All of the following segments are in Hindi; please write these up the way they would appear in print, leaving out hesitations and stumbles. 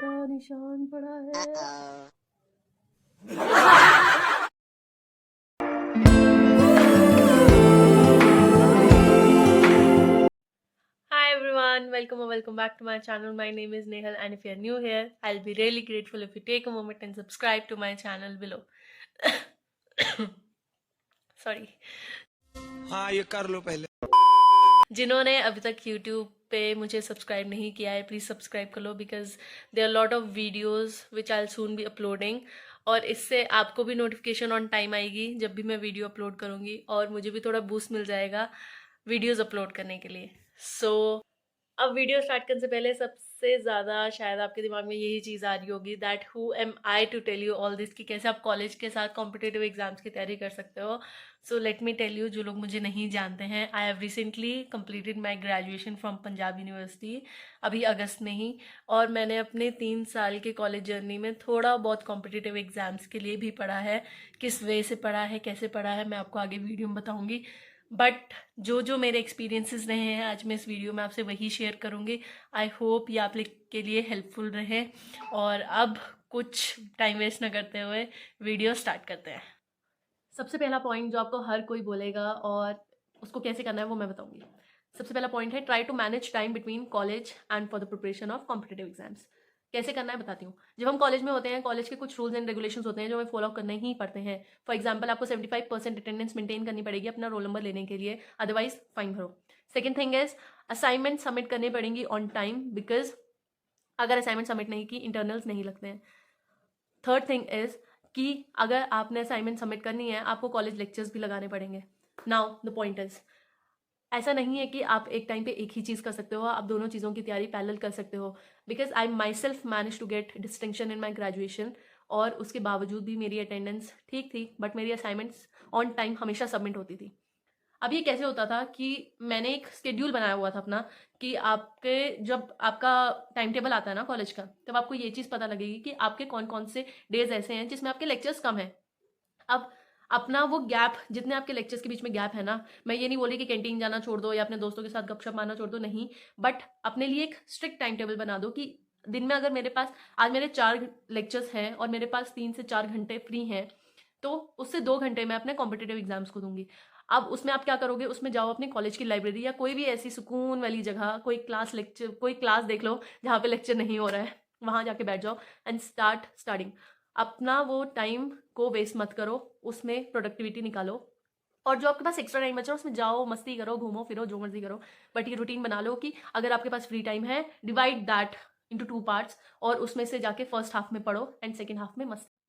का निशान पड़ा है। Hi everyone, welcome or welcome back to my channel. My name is Nehal and if you are new here, I'll be really grateful if you take a moment and subscribe to my channel below. Sorry. हाँ ये कर लो पहले। जिन्होंने अभी तक YouTube पे मुझे सब्सक्राइब नहीं किया है, प्लीज़ सब्सक्राइब कर लो because there are lot of videos which I soon be uploading. और इससे आपको भी नोटिफिकेशन ऑन टाइम आएगी जब भी मैं वीडियो अपलोड करूँगी और मुझे भी थोड़ा बूस्ट मिल जाएगा वीडियोज़ अपलोड करने के लिए। अब वीडियो स्टार्ट करने से पहले सबसे ज़्यादा शायद आपके दिमाग में यही चीज़ आ रही होगी that who am I to tell you all this कि कैसे आप कॉलेज के साथ कॉम्पिटिटिव एग्जाम्स की तैयारी कर सकते हो। So let me tell you, जो लोग मुझे नहीं जानते हैं, I have recently completed my graduation from Punjab University अभी अगस्त में ही। और मैंने अपने 3 साल के कॉलेज जर्नी में थोड़ा बहुत कॉम्पिटिटिव एग्जाम्स के लिए भी पढ़ा है। किस वे से पढ़ा है, कैसे पढ़ा है, मैं आपको आगे वीडियो में बताऊँगी। बट जो मेरे एक्सपीरियंसेस रहे हैं आज मैं इस वीडियो में आपसे वही शेयर करूँगी। आई होप ये आप लोग के लिए हेल्पफुल रहे। और अब कुछ टाइम वेस्ट ना करते हुए वीडियो स्टार्ट करते हैं। सबसे पहला पॉइंट जो आपको हर कोई बोलेगा और उसको कैसे करना है वो मैं बताऊँगी। सबसे पहला पॉइंट है try to manage time between college and for the preparation of competitive exams. कैसे करना है बताती हूँ। जब हम कॉलेज में होते हैं, कॉलेज के कुछ रूल्स एंड रेगुलेशंस होते हैं जो हमें फॉलो करने ही पड़ते हैं। फॉर एग्जाम्पल, आपको 75% अटेंडेंस मेंटेन करनी पड़ेगी अपना रोल नंबर लेने के लिए, अदरवाइज फाइन भरो। Second thing is assignment submit करनी पड़ेंगी ऑन टाइम बिकॉज अगर असाइनमेंट सबमिट नहीं की इंटरनल्स नहीं लगते हैं। थर्ड थिंग इज कि अगर आपने असाइनमेंट सबमिट करनी है आपको कॉलेज लेक्चर्स भी लगाने पड़ेंगे। नाउ द पॉइंट इज ऐसा नहीं है कि आप एक टाइम पे एक ही चीज़ कर सकते हो, आप दोनों चीज़ों की तैयारी पैरेलल कर सकते हो। Because I myself manage to get distinction in my graduation और उसके बावजूद भी मेरी अटेंडेंस ठीक थी बट मेरी असाइनमेंट्स ऑन टाइम हमेशा सबमिट होती थी। अब ये कैसे होता था कि मैंने एक शेड्यूल बनाया हुआ था अपना कि आपके जब आपका टाइम टेबल आता है ना कॉलेज का, तब आपको ये चीज़ पता लगेगी कि आपके कौन कौन से डेज ऐसे हैं जिसमें आपके लेक्चर्स कम हैं। अब अपना वो गैप, जितने आपके लेक्चर्स के बीच में गैप है ना, मैं ये नहीं बोल रही कि कैंटीन जाना छोड़ दो या अपने दोस्तों के साथ गपशप मारना छोड़ दो, नहीं। बट अपने लिए एक स्ट्रिक्ट टाइम टेबल बना दो कि दिन में अगर मेरे पास आज मेरे 4 लेक्चर्स हैं और मेरे पास 3 से 4 घंटे फ्री हैं, तो उससे 2 घंटे मैं अपने कॉम्पिटेटिव एग्जाम्स को दूंगी। अब उसमें आप क्या करोगे, उसमें जाओ अपनी कॉलेज की लाइब्रेरी या कोई भी ऐसी सुकून वाली जगह, कोई क्लास देख लो जहाँ पे लेक्चर नहीं हो रहा है, वहां जाके बैठ जाओ एंड स्टार्ट स्टडिंग। अपना वो टाइम को वेस्ट मत करो, उसमें प्रोडक्टिविटी निकालो। और जो आपके पास एक्स्ट्रा टाइम बचा उसमें जाओ, मस्ती करो, घूमो फिरो, जो मर्जी करो। बट ये रूटीन बना लो कि अगर आपके पास फ्री टाइम है, डिवाइड दैट इंटू 2 पार्ट्स और उसमें से जाके फर्स्ट हाफ में पढ़ो एंड सेकेंड हाफ में मस्ती।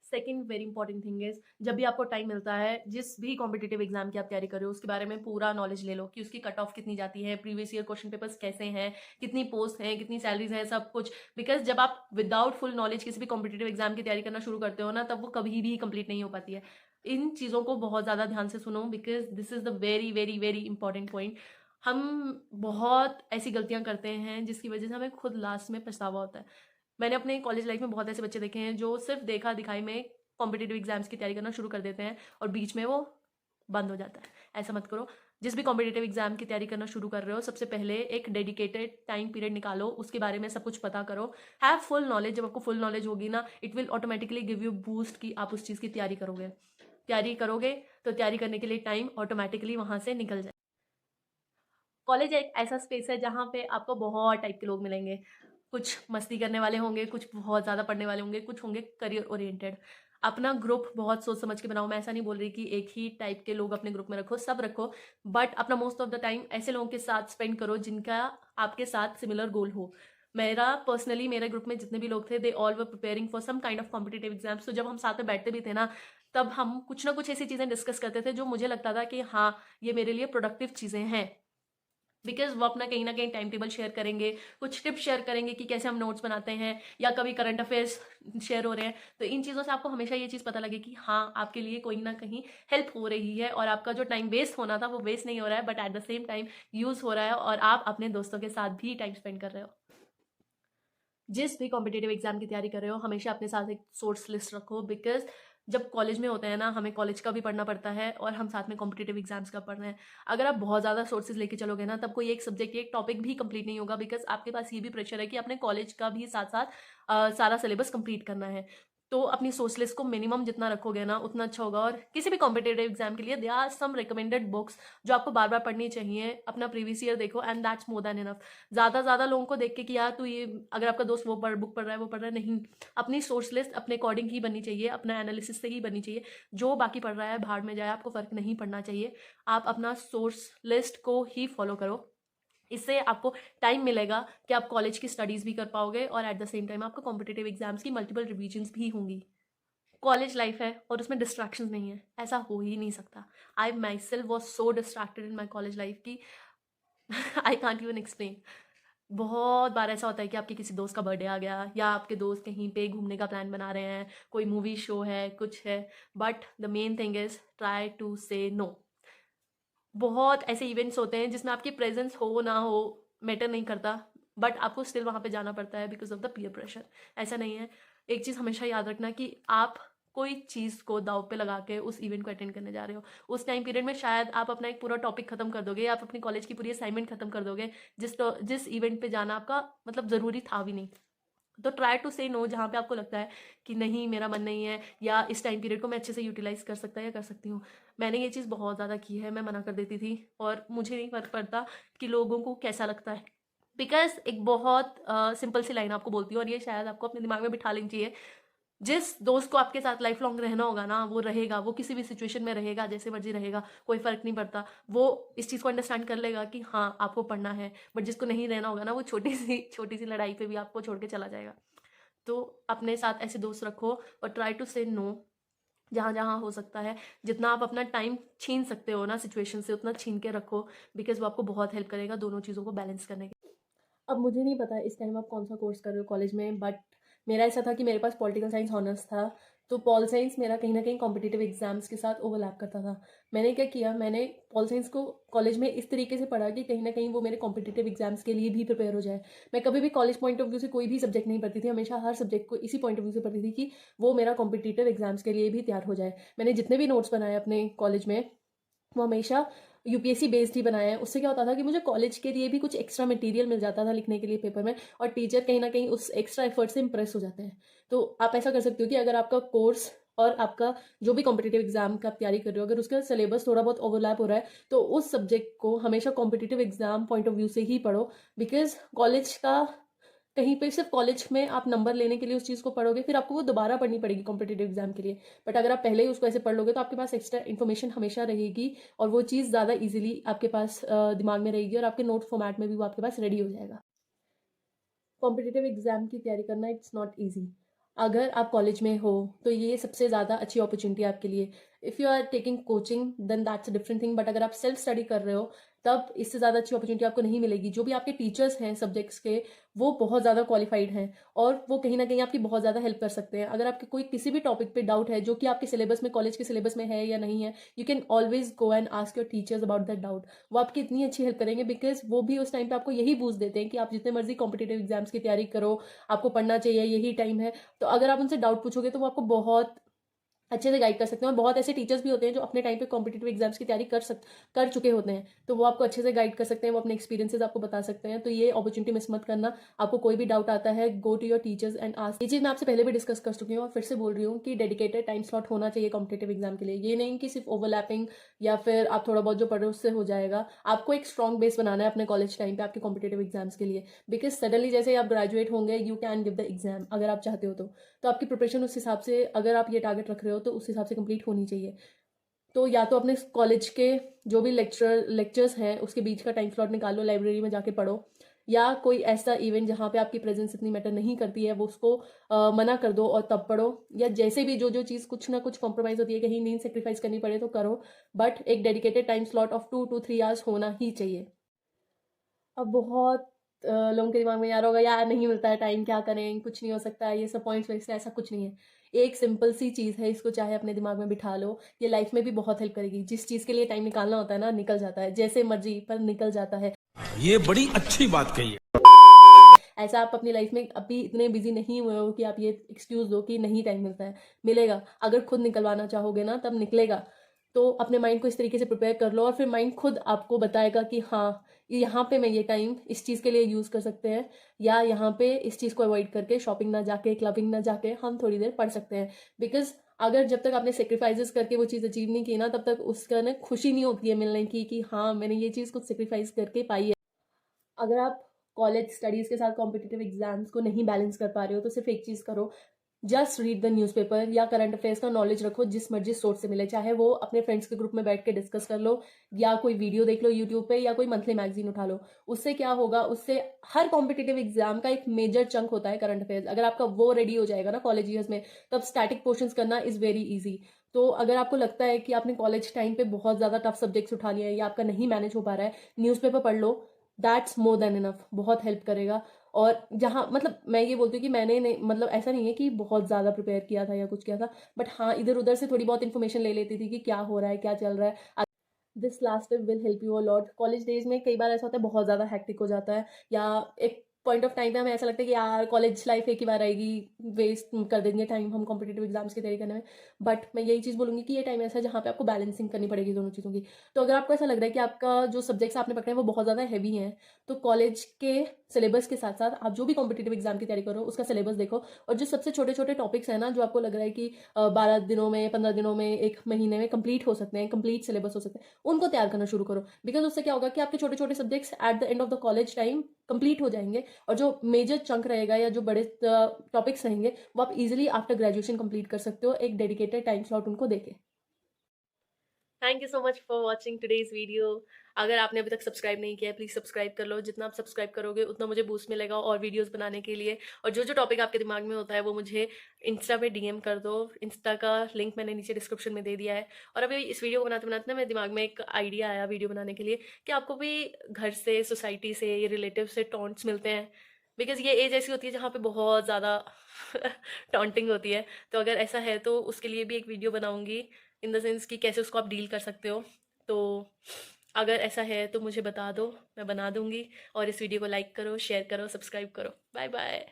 Second very important thing is, जब भी आपको टाइम मिलता है, जिस भी कॉम्पिटेटिव एग्जाम की आप तैयारी कर रहे हो उसके बारे में पूरा नॉलेज ले लो कि उसकी कट ऑफ कितनी जाती है, प्रीवियस ईयर क्वेश्चन पेपर्स कैसे हैं, कितनी पोस्ट हैं, कितनी सैलरीज हैं, सब कुछ। बिकॉज जब आप विदाउट फुल नॉलेज किसी भी कॉम्पिटेटिव एग्जाम की तैयारी करना शुरू करते हो ना, तब वो कभी भी कंप्लीट नहीं हो पाती है। इन चीज़ों को बहुत ज़्यादा ध्यान से सुनो because this is the very very very important point. हम बहुत ऐसी गलतियां करते हैं जिसकी वजह से हमें खुद लास्ट में पछतावा होता है। मैंने अपने कॉलेज लाइफ में बहुत ऐसे बच्चे देखे हैं जो सिर्फ देखा दिखाई में कॉम्पिटेटिव एग्जाम्स की तैयारी करना शुरू कर देते हैं और बीच में वो बंद हो जाता है। ऐसा मत करो। जिस भी कॉम्पिटेटिव एग्जाम की तैयारी करना शुरू कर रहे हो, सबसे पहले एक डेडिकेटेड टाइम पीरियड निकालो, उसके बारे में सब कुछ पता करो, हैव फुल नॉलेज। जब आपको फुल नॉलेज होगी ना, it will automatically give you boost कि आप उस चीज़ की तैयारी करोगे तो तैयारी करने के लिए टाइम ऑटोमेटिकली वहां से निकल जाए। कॉलेज एक ऐसा स्पेस है जहाँ पे आपको बहुत टाइप के लोग मिलेंगे। कुछ मस्ती करने वाले होंगे, कुछ बहुत ज़्यादा पढ़ने वाले होंगे, कुछ होंगे करियर ओरिएंटेड। अपना ग्रुप बहुत सोच समझ के बनाओ। मैं ऐसा नहीं बोल रही कि एक ही टाइप के लोग अपने ग्रुप में रखो, सब रखो। बट अपना मोस्ट ऑफ द टाइम ऐसे लोगों के साथ स्पेंड करो जिनका आपके साथ सिमिलर गोल हो। मेरा पर्सनली मेरे ग्रुप में जितने भी लोग थे, they all were preparing for some kind of competitive exams. तो जब हम साथ में बैठते भी थे ना, तब हम कुछ ना कुछ ऐसी चीज़ें डिस्कस करते थे जो मुझे लगता था कि हाँ, ये मेरे लिए प्रोडक्टिव चीज़ें हैं। बिकॉज वो अपना कहीं ना कहीं टाइम टेबल शेयर करेंगे, कुछ टिप्स शेयर करेंगे कि कैसे हम नोट्स बनाते हैं, या कभी करंट अफेयर्स शेयर हो रहे हैं। तो इन चीज़ों से आपको हमेशा ये चीज़ पता लगे कि हाँ, आपके लिए कोई ना कहीं हेल्प हो रही है और आपका जो टाइम वेस्ट होना था वो वेस्ट नहीं हो रहा है, but at the same time use हो रहा है और आप अपने दोस्तों के साथ भी टाइम स्पेंड कर रहे हो। जिस भी कॉम्पिटेटिव एग्जाम की तैयारी कर रहे हो, हमेशा अपने साथ एक सोर्स लिस्ट रखो बिकॉज जब कॉलेज में होते हैं ना, हमें कॉलेज का भी पढ़ना पड़ता है और हम साथ में कॉम्पिटिटिव एग्जाम्स का पढ़ रहे हैं। अगर आप बहुत ज़्यादा सोर्सेज लेके चलोगे ना, तब कोई एक सब्जेक्ट, एक टॉपिक भी कंप्लीट नहीं होगा, बिकॉज आपके पास ये भी प्रेशर है कि अपने कॉलेज का भी साथ साथ सारा सिलेबस कंप्लीट करना है। तो अपनी सोर्स लिस्ट को मिनिमम जितना रखोगे ना, उतना अच्छा होगा। और किसी भी कॉम्पिटेटिव एग्जाम के लिए there are some recommended books जो आपको बार बार पढ़नी चाहिए। अपना प्रीवियस ईयर देखो and that's more than enough. ज़्यादा लोगों को देख के कि यार तू ये, अगर आपका दोस्त वो बुक पढ़ रहा है, वो पढ़ रहा है, नहीं। अपनी सोर्स लिस्ट अपने अकॉर्डिंग ही बननी चाहिए, अपना एनालिसिस से ही बननी चाहिए। जो बाकी पढ़ रहा है भाड़ में जाए, आपको फ़र्क नहीं पड़ना चाहिए। आप अपना सोर्स लिस्ट को ही फॉलो करो। इससे आपको टाइम मिलेगा कि आप कॉलेज की स्टडीज़ भी कर पाओगे और एट द सेम टाइम आपको कॉम्पिटिटिव एग्जाम्स की मल्टीपल रिविजन्स भी होंगी। कॉलेज लाइफ है और उसमें डिस्ट्रैक्शंस नहीं है, ऐसा हो ही नहीं सकता। I myself was so distracted in my college life की आई कांट इवन एक्सप्लेन। बहुत बार ऐसा होता है कि आपके किसी दोस्त का बर्थडे आ गया, या आपके दोस्त कहीं पे घूमने का प्लान बना रहे हैं, कोई मूवी शो है, कुछ है, but the main thing is try to say no. बहुत ऐसे इवेंट्स होते हैं जिसमें आपकी प्रेजेंस हो ना हो मैटर नहीं करता, बट आपको स्टिल वहाँ पे जाना पड़ता है because of the peer pressure. ऐसा नहीं है। एक चीज़ हमेशा याद रखना कि आप कोई चीज़ को दाव पे लगा के उस इवेंट को अटेंड करने जा रहे हो। उस टाइम पीरियड में शायद आप अपना एक पूरा टॉपिक खत्म कर दोगे, आप अपनी कॉलेज की पूरी असाइनमेंट खत्म कर दोगे, जिस इवेंट पे जाना आपका मतलब ज़रूरी था भी नहीं। तो ट्राई टू से नो जहाँ पे आपको लगता है कि नहीं मेरा मन नहीं है, या इस टाइम पीरियड को मैं अच्छे से यूटिलाइज कर सकता या कर सकती हूँ। मैंने ये चीज़ बहुत ज़्यादा की है, मैं मना कर देती थी और मुझे नहीं फ़र्क पड़ता कि लोगों को कैसा लगता है। बिकॉज एक बहुत सिंपल सी लाइन आपको बोलती हूँ और ये शायद आपको अपने दिमाग में बिठा लेनी चाहिए। जिस दोस्त को आपके साथ लाइफ लॉन्ग रहना होगा ना, वो रहेगा, वो किसी भी सिचुएशन में रहेगा, जैसे मर्जी रहेगा, कोई फ़र्क नहीं पड़ता। वो इस चीज़ को अंडरस्टैंड कर लेगा कि हाँ आपको पढ़ना है। बट जिसको नहीं रहना होगा ना, वो छोटी सी लड़ाई पे भी आपको छोड़ के चला जाएगा। तो अपने साथ ऐसे दोस्त रखो और ट्राई टू से नो जहाँ जहाँ हो सकता है। जितना आप अपना टाइम छीन सकते हो ना सिचुएशन से, उतना छीन के रखो, बिकॉज वो आपको बहुत हेल्प करेगा दोनों चीज़ों को बैलेंस करने के। अब मुझे नहीं पता इस टाइम आप कौन सा कोर्स कर रहे हो कॉलेज में, बट मेरा ऐसा था कि मेरे पास पॉलिटिकल साइंस ऑनर्स था, तो पॉल साइंस मेरा कहीं ना कहीं कॉम्पिटिटिव एग्जाम्स के साथ ओवरलैप करता था। मैंने क्या किया, मैंने पॉल साइंस को कॉलेज में इस तरीके से पढ़ा कि कहीं ना कहीं वो मेरे कॉम्पिटिटिव एग्जाम्स के लिए भी प्रिपेयर हो जाए। मैं कभी भी कॉलेज पॉइंट ऑफ व्यू से कोई भी सब्जेक्ट नहीं पढ़ती थी, हमेशा हर सब्जेक्ट को इसी पॉइंट ऑफ व्यू से पढ़ती थी कि वो मेरा कॉम्पिटिटिव एग्जाम्स के लिए भी तैयार हो जाए। मैंने जितने भी नोट्स बनाए अपने कॉलेज में, वो हमेशा यूपीएससी बेस्ड ही बनाया है। उससे क्या होता था कि मुझे कॉलेज के लिए भी कुछ एक्स्ट्रा मटेरियल मिल जाता था लिखने के लिए पेपर में, और टीचर कहीं ना कहीं उस एक्स्ट्रा एफर्ट से इंप्रेस हो जाते हैं। तो आप ऐसा कर सकते हो कि अगर आपका कोर्स और आपका जो भी कॉम्पिटिटिव एग्जाम का तैयारी कर रहे हो, अगर उसका सिलेबस थोड़ा बहुत ओवरलैप हो रहा है, तो उस सब्जेक्ट को हमेशा competitive exam point of view से ही पढ़ो। बिकॉज कॉलेज का कहीं पे सिर्फ कॉलेज में आप नंबर लेने के लिए उस चीज़ को पढ़ोगे, फिर आपको वो दोबारा पढ़नी पड़ेगी कॉम्पिटिटिव एग्जाम के लिए। बट अगर आप पहले ही उसको ऐसे पढ़ लोगे तो आपके पास एक्स्ट्रा इन्फॉर्मेशन हमेशा रहेगी, और वो चीज़ ज़्यादा इजीली आपके पास दिमाग में रहेगी, और आपके नोट फॉर्मेट में भी वो आपके पास रेडी हो जाएगा। कॉम्पिटिटिव एग्जाम की तैयारी करना इट्स नॉट ईजी। अगर आप कॉलेज में हो तो ये सबसे ज़्यादा अच्छी अपॉर्चुनिटी है आपके लिए। If you are taking coaching then that's a different thing, but अगर आप सेल्फ स्टडी कर रहे हो तब इससे ज़्यादा अच्छी अपॉर्चुनिटी आपको नहीं मिलेगी। जो भी आपके टीचर्स हैं सब्जेक्ट्स के, वो बहुत ज़्यादा क्वालिफाइड हैं और वो कहीं ना कहीं आपकी बहुत ज़्यादा हेल्प कर सकते हैं। अगर आपके कोई किसी भी टॉपिक पे डाउट है जो कि आपके सिलेबस में, कॉलेज के सिलेबस में है या नहीं है, you can always go and ask your teachers about that doubt. वो आपकी इतनी अच्छी हेल्प करेंगे बिकॉज वो भी उस टाइम पे आपको यही बूस्ट देते हैं कि आप जितने मर्जी कॉम्पिटिटिव एग्जाम्स की तैयारी करो, आपको पढ़ना चाहिए, यही टाइम है। तो अगर आप उनसे डाउट पूछोगे तो वो आपको बहुत अच्छे से गाइड कर सकते हैं। और बहुत ऐसे टीचर्स भी होते हैं जो अपने टाइम पे कॉम्पिटिटिव एग्जाम्स की तैयारी कर चुके होते हैं, तो वो आपको अच्छे से गाइड कर सकते हैं, वो अपने एक्सपीरियंसेस आपको बता सकते हैं। तो ये अपॉर्चुनिटी मिस मत करना। आपको कोई भी डाउट आता है, go to your teachers and ask. ये चीज़ मैं आपसे पहले भी डिस्कस कर चुकी हूँ और फिर से बोल रही हूँ कि डेडिकेटेड टाइम स्लॉट होना चाहिए कॉम्पिटिटिव एग्जाम के लिए। ये नहीं कि सिर्फ ओवरलैपिंग या फिर आप थोड़ा बहुत जो पढ़ रहे हो उससे हो जाएगा। आपको एक स्ट्रॉन्ग बेस बनाना है अपने कॉलेज टाइम पे आपके कॉम्पिटिटिव एग्जाम्स के लिए, बिकॉज सडनली जैसे आप ग्रेजुएट होंगे, you can give the exam अगर आप चाहते हो तो आपकी प्रिपरेशन उस हिसाब से, अगर आप ये टारगेट रख रहे हो तो उस हिसाब से कंप्लीट होनी चाहिए। तो या तो अपने कॉलेज के जो भी लेक्चर्स हैं उसके बीच का टाइम स्लॉट निकालो, लाइब्रेरी में जाके पढ़ो, या कोई ऐसा इवेंट जहाँ पे आपकी प्रेजेंस इतनी मैटर नहीं करती है वो उसको मना कर दो और तब पढ़ो। या जैसे भी जो चीज़ कुछ ना कुछ कॉम्प्रोमाइज़ होती है, कहीं नींद सेक्रीफाइस करनी पड़े तो करो, बट एक dedicated time slot of 2 to 3 hours होना ही चाहिए। अब बहुत लोगों के दिमाग में यार होगा, यार नहीं मिलता है टाइम, क्या करें, कुछ नहीं हो सकता है, ये सब पॉइंट्स वेस्ट है। ऐसा कुछ नहीं है। एक सिंपल सी चीज़ है, इसको चाहे अपने दिमाग में बिठा लो, ये लाइफ में भी बहुत हेल्प करेगी। जिस चीज़ के लिए टाइम निकालना होता है ना, निकल जाता है, जैसे मर्जी पर निकल जाता है। ये बड़ी अच्छी बात कही है। ऐसा आप अपनी लाइफ में अभी इतने बिजी नहीं हुए हो कि आप ये एक्सक्यूज दो कि नहीं टाइम मिलता है। मिलेगा, अगर खुद निकलवाना चाहोगे ना तब निकलेगा। तो अपने माइंड को इस तरीके से प्रिपेयर कर लो और फिर माइंड खुद आपको बताएगा कि हाँ, यहाँ पे मैं ये टाइम इस चीज़ के लिए यूज़ कर सकते हैं, या यहाँ पे इस चीज़ को अवॉइड करके शॉपिंग ना जाके, क्लबिंग ना जाके हम थोड़ी देर पढ़ सकते हैं। बिकॉज अगर जब तक आपने सेक्रीफाइसेस करके वो चीज़ अचीव नहीं की ना, तब तक उसका ना खुशी नहीं होती है मिलने की कि हाँ मैंने ये चीज़ कुछ सेक्रीफाइस करके पाई है। अगर आप कॉलेज स्टडीज़ के साथ कॉम्पिटिटिव एग्जाम्स को नहीं बैलेंस कर पा रहे हो तो सिर्फ एक चीज़ करो, जस्ट रीड द न्यूज़पेपर या करंट अफेयर्स का नॉलेज रखो जिस मर्जी सोर्स से मिले, चाहे वो अपने फ्रेंड्स के ग्रुप में बैठ के डिस्कस कर लो, या कोई वीडियो देख लो यूट्यूब पे, या कोई मंथली मैगजीन उठा लो। उससे क्या होगा, उससे हर कॉम्पिटिटिव एग्जाम का एक मेजर चंक होता है करंट अफेयर्स, अगर आपका वो रेडी हो जाएगा ना कॉलेज ईयर्स में, तब स्टैटिक पोर्शंस करना इज़ वेरी ईजी। तो अगर आपको लगता है कि आपने कॉलेज टाइम पे बहुत ज़्यादा टफ सब्जेक्ट्स उठा लिए हैं या आपका नहीं मैनेज हो पा रहा है, न्यूज़पेपर पढ़ लो, दैट्स मोर देन इनफ, बहुत हेल्प करेगा। और जहाँ मतलब मैं ये बोलती हूँ कि मैंने नहीं, मतलब ऐसा नहीं है कि बहुत ज़्यादा प्रिपेयर किया था या कुछ किया था, बट हाँ इधर उधर से थोड़ी बहुत इन्फॉर्मेशन ले लेती थी कि क्या हो रहा है, क्या चल रहा है। This last tip will help you a lot. College days में कई बार ऐसा होता है बहुत ज़्यादा हैक्टिक हो जाता है, या एक पॉइंट ऑफ टाइम पे हमें ऐसा लगता है कि यार कॉलेज लाइफ एक ही बार आएगी, वेस्ट कर देंगे टाइम हम कॉम्पिटेटिव एग्जाम्स की तैयारी करने में। बट मैं यही चीज़ बोलूँगी कि ये टाइम ऐसा है जहाँ पे आपको बैलेंसिंग करनी पड़ेगी दोनों चीज़ों की। तो अगर आपको ऐसा लग रहा है कि आपका जो सब्जेक्ट्स आपने पकड़े हैं वो बहुत ज़्यादा हैवी हैं, तो कॉलेज के सिलेबस के साथ साथ आप जो भी कॉम्पिटेटिव एग्जाम की तैयारी करो उसका सिलेबस देखो, और जो सबसे छोटे छोटे टॉपिक्स हैं ना जो आपको लग रहा है कि 12 दिनों में, 15 दिनों में, एक महीने में कंप्लीट हो सकते हैं, कंप्लीट सिलेबस हो सकते हैं, उनको तैयार करना शुरू करो। बिकॉज उससे क्या होगा कि आपके छोटे छोटे subjects at the end of the college time complete हो जाएंगे, और जो मेजर चंक रहेगा या जो बड़े टॉपिक्स रहेंगे वो आप इजीली आफ्टर ग्रेजुएशन कंप्लीट कर सकते हो एक डेडिकेटेड टाइम स्लॉट उनको देके। Thank you so much for watching today's video. अगर आपने अभी तक सब्सक्राइब नहीं किया है प्लीज़ सब्सक्राइब कर लो, जितना आप सब्सक्राइब करोगे उतना मुझे बूस्ट मिलेगा और वीडियोस बनाने के लिए। और जो जो टॉपिक आपके दिमाग में होता है वो मुझे इंस्टा पे डीएम कर दो, इंस्टा का लिंक मैंने नीचे डिस्क्रिप्शन में दे दिया है। और अभी इस वीडियो को बनाते बनाते ना मेरे दिमाग में एक आइडिया आया वीडियो बनाने के लिए, कि आपको भी घर से, सोसाइटी से, ये रिलेटिव से टॉन्ट्स मिलते हैं, बिकॉज ये एज ऐसी होती है जहाँ पे बहुत ज़्यादा टॉन्टिंग होती है। तो अगर ऐसा है तो उसके लिए भी एक वीडियो बनाऊंगी, इन द सेंस कि कैसे उसको आप डील कर सकते हो। तो अगर ऐसा है तो मुझे बता दो, मैं बना दूंगी। और इस वीडियो को लाइक करो, शेयर करो, सब्सक्राइब करो। Bye bye.